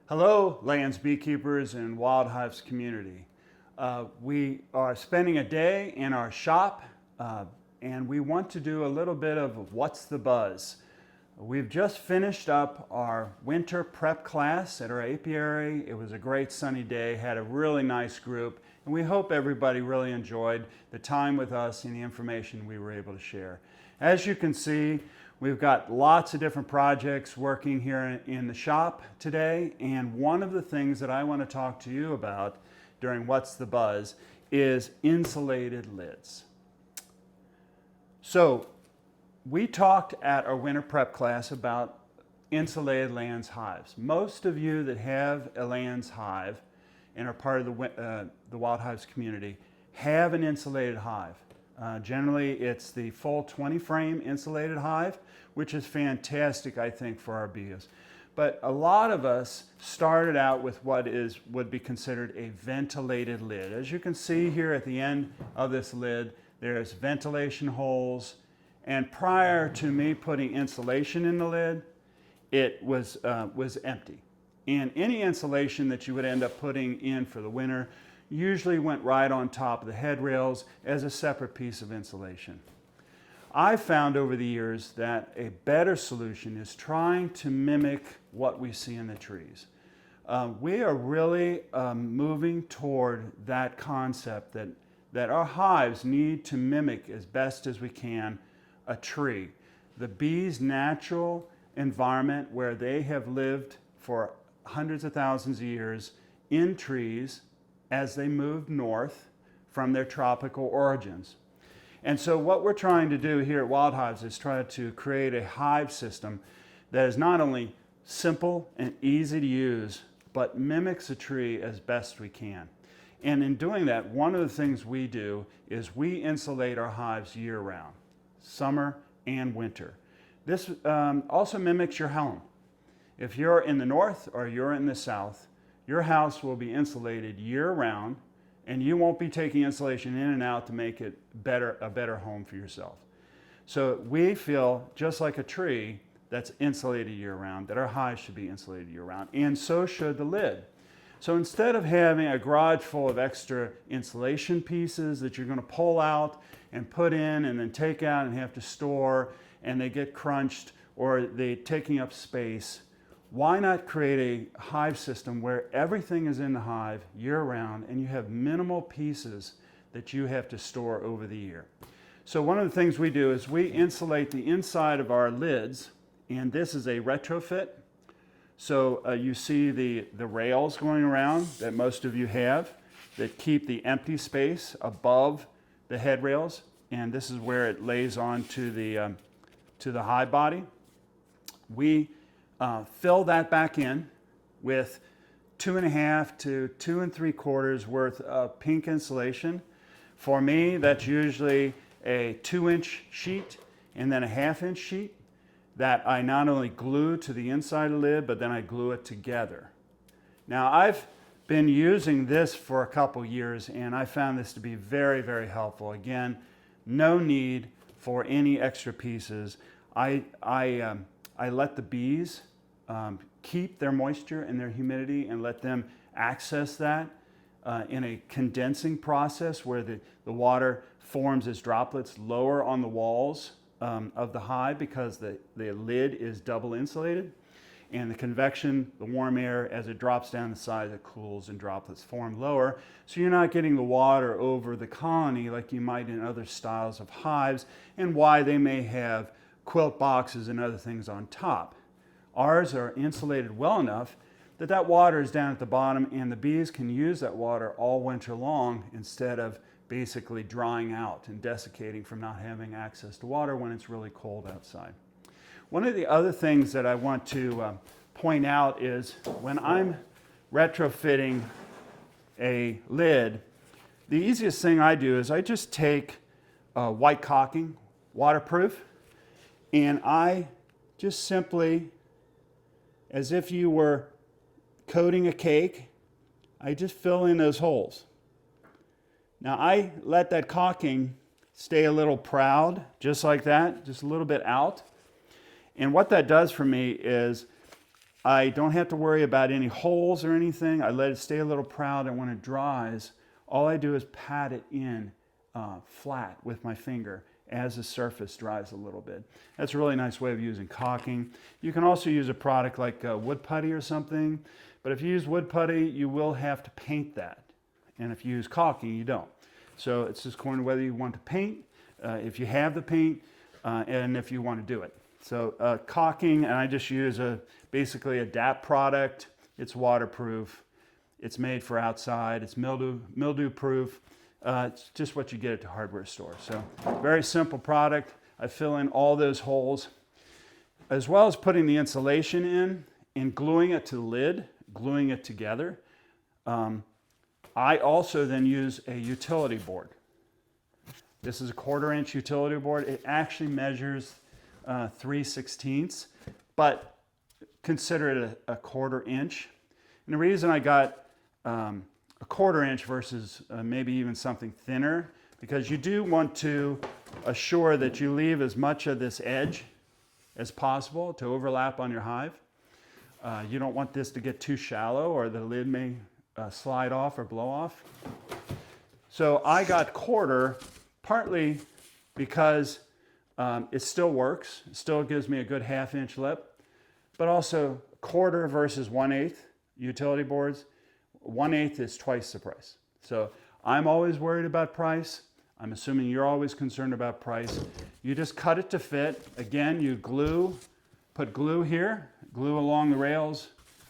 Hello, Layens beekeepers and Wild Hives Community. We are spending a day in our shop and we want to do a little bit of what's the buzz. We've just finished up our winter prep class at our apiary. It was a great sunny day, had a really nice group, and we hope everybody really enjoyed the time with us and the information we were able to share. As you can see, we've got lots of different projects working here in the shop today, and one of the things that I want to talk to you about during What's the Buzz is insulated lids. So we talked at our winter prep class about insulated Layens hives. Most of you that have a Layens hive and are part of the Wild Hives community have an insulated hive. Generally, it's the full 20 frame insulated hive, which is fantastic, I think, for our bees. But a lot of us started out with what would be considered a ventilated lid. As you can see here at the end of this lid, there's ventilation holes. And prior to me putting insulation in the lid, it was empty. And any insulation that you would end up putting in for the winter usually went right on top of the head rails as a separate piece of insulation. I've found over the years that a better solution is trying to mimic what we see in the trees. We are really moving toward that concept that our hives need to mimic as best as we can a tree. The bees' natural environment where they have lived for hundreds of thousands of years in trees as they moved north from their tropical origins. And so what we're trying to do here at Wild Hives is try to create a hive system that is not only simple and easy to use, but mimics a tree as best we can. And in doing that, one of the things we do is we insulate our hives year-round, summer and winter. This also mimics your home. If you're in the north or you're in the south, your house will be insulated year-round, and you won't be taking insulation in and out to make it a better home for yourself. So we feel, just like a tree that's insulated year-round, that our hives should be insulated year-round, and so should the lid. So instead of having a garage full of extra insulation pieces that you're going to pull out and put in and then take out and have to store, and they get crunched or they're taking up space, why not create a hive system where everything is in the hive year-round and you have minimal pieces that you have to store over the year? So one of the things we do is we insulate the inside of our lids, and this is a retrofit. So you see the rails going around that most of you have that keep the empty space above the head rails, and this is where it lays on to the hive body. We fill that back in with 2.5 to 2 3/4 worth of pink insulation. For me, that's usually a 2-inch sheet and then a 1/2-inch sheet that I not only glue to the inside of the lid, but then I glue it together. Now, I've been using this for a couple years, and I found this to be very, very helpful. Again, no need for any extra pieces. I let the bees keep their moisture and their humidity and let them access that in a condensing process where the water forms as droplets lower on the walls of the hive because the lid is double insulated, and the convection, the warm air, as it drops down the side, it cools and droplets form lower. So you're not getting the water over the colony like you might in other styles of hives, and why they may have quilt boxes and other things on top. Ours are insulated well enough that that water is down at the bottom, and the bees can use that water all winter long instead of basically drying out and desiccating from not having access to water when it's really cold outside. One of the other things that I want to point out is when I'm retrofitting a lid, the easiest thing I do is I just take white caulking, waterproof, and I just simply, as if you were coating a cake, I just fill in those holes. Now I let that caulking stay a little proud, just like that, just a little bit out. And what that does for me is I don't have to worry about any holes or anything. I let it stay a little proud, and when it dries, all I do is pat it in flat with my finger as the surface dries a little bit. That's a really nice way of using caulking. You can also use a product like wood putty or something, but if you use wood putty, you will have to paint that. And if you use caulking, you don't. So it's just according to whether you want to paint, if you have the paint, and if you want to do it. So caulking, and I just use basically a DAP product. It's waterproof. It's made for outside. It's mildew proof. It's just what you get at the hardware store. So very simple product. I fill in all those holes, as well as putting the insulation in and gluing it to the lid, gluing it together. I also then use a utility board. This is a 1/4 inch utility board. It actually measures 3/16, but consider it a 1/4 inch. And the reason I got a 1/4 inch versus maybe even something thinner, because you do want to assure that you leave as much of this edge as possible to overlap on your hive. You don't want this to get too shallow, or the lid may slide off or blow off. So I got 1/4 partly because it still works. It still gives me a good 1/2 inch lip, but also 1/4 versus 1/8 utility boards. 1/8 is twice the price. So I'm always worried about price. I'm assuming you're always concerned about price. You just cut it to fit. Again, you put glue here, glue along the rails.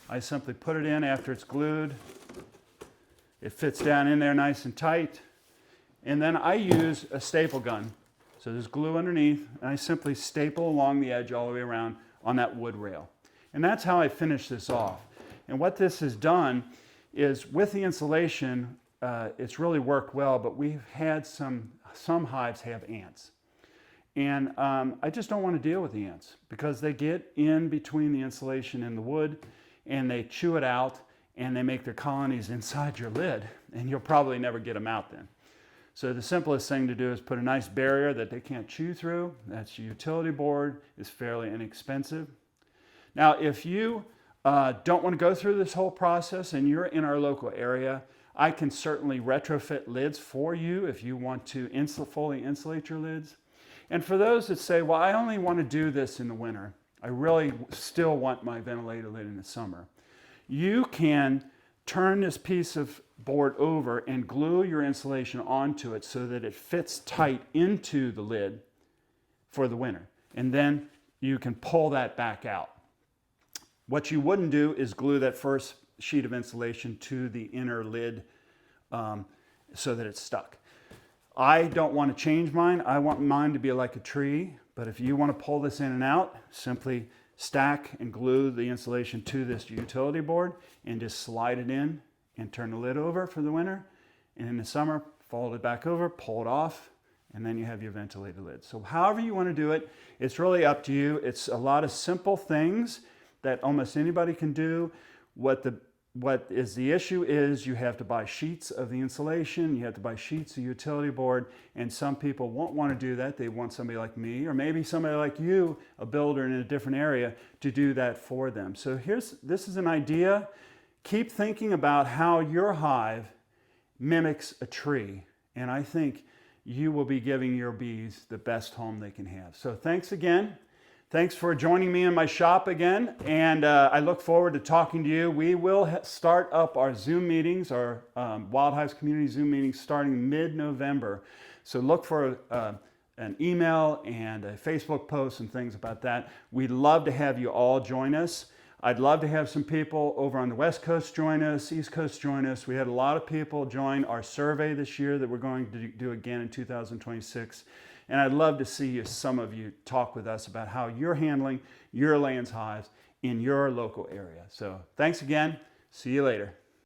I simply put it in after it's glued. It fits down in there nice and tight. And then I use a staple gun. So there's glue underneath, and I simply staple along the edge all the way around on that wood rail. And that's how I finish this off. And what this has done is, with the insulation, it's really worked well, but we've had some hives have ants. And I just don't want to deal with the ants, because they get in between the insulation and the wood, and they chew it out, and they make their colonies inside your lid, and you'll probably never get them out then. So the simplest thing to do is put a nice barrier that they can't chew through. That's your utility board. It's fairly inexpensive. Now, if you don't want to go through this whole process and you're in our local area, I can certainly retrofit lids for you if you want to fully insulate your lids. And for those that say, well, I only want to do this in the winter, I really still want my ventilated lid in the summer, you can turn this piece of board over and glue your insulation onto it so that it fits tight into the lid for the winter. And then you can pull that back out. What you wouldn't do is glue that first sheet of insulation to the inner lid so that it's stuck. I don't want to change mine. I want mine to be like a tree, but if you want to pull this in and out, simply stack and glue the insulation to this utility board and just slide it in and turn the lid over for the winter. And in the summer, fold it back over, pull it off, and then you have your ventilated lid. So however you want to do it, it's really up to you. It's a lot of simple things that almost anybody can do. What is the issue is you have to buy sheets of the insulation, you have to buy sheets of utility board, and some people won't want to do that. They want somebody like me, or maybe somebody like you, a builder in a different area, to do that for them. So this is an idea. Keep thinking about how your hive mimics a tree, and I think you will be giving your bees the best home they can have. So thanks again. Thanks for joining me in my shop again, and I look forward to talking to you. We will start up our Zoom meetings, our Wild Hives Community Zoom meetings, starting mid-November. So look for an email and a Facebook post and things about that. We'd love to have you all join us. I'd love to have some people over on the West Coast join us, East Coast join us. We had a lot of people join our survey this year that we're going to do again in 2026. And I'd love to see some of you talk with us about how you're handling your Layens hives in your local area. So thanks again. See you later.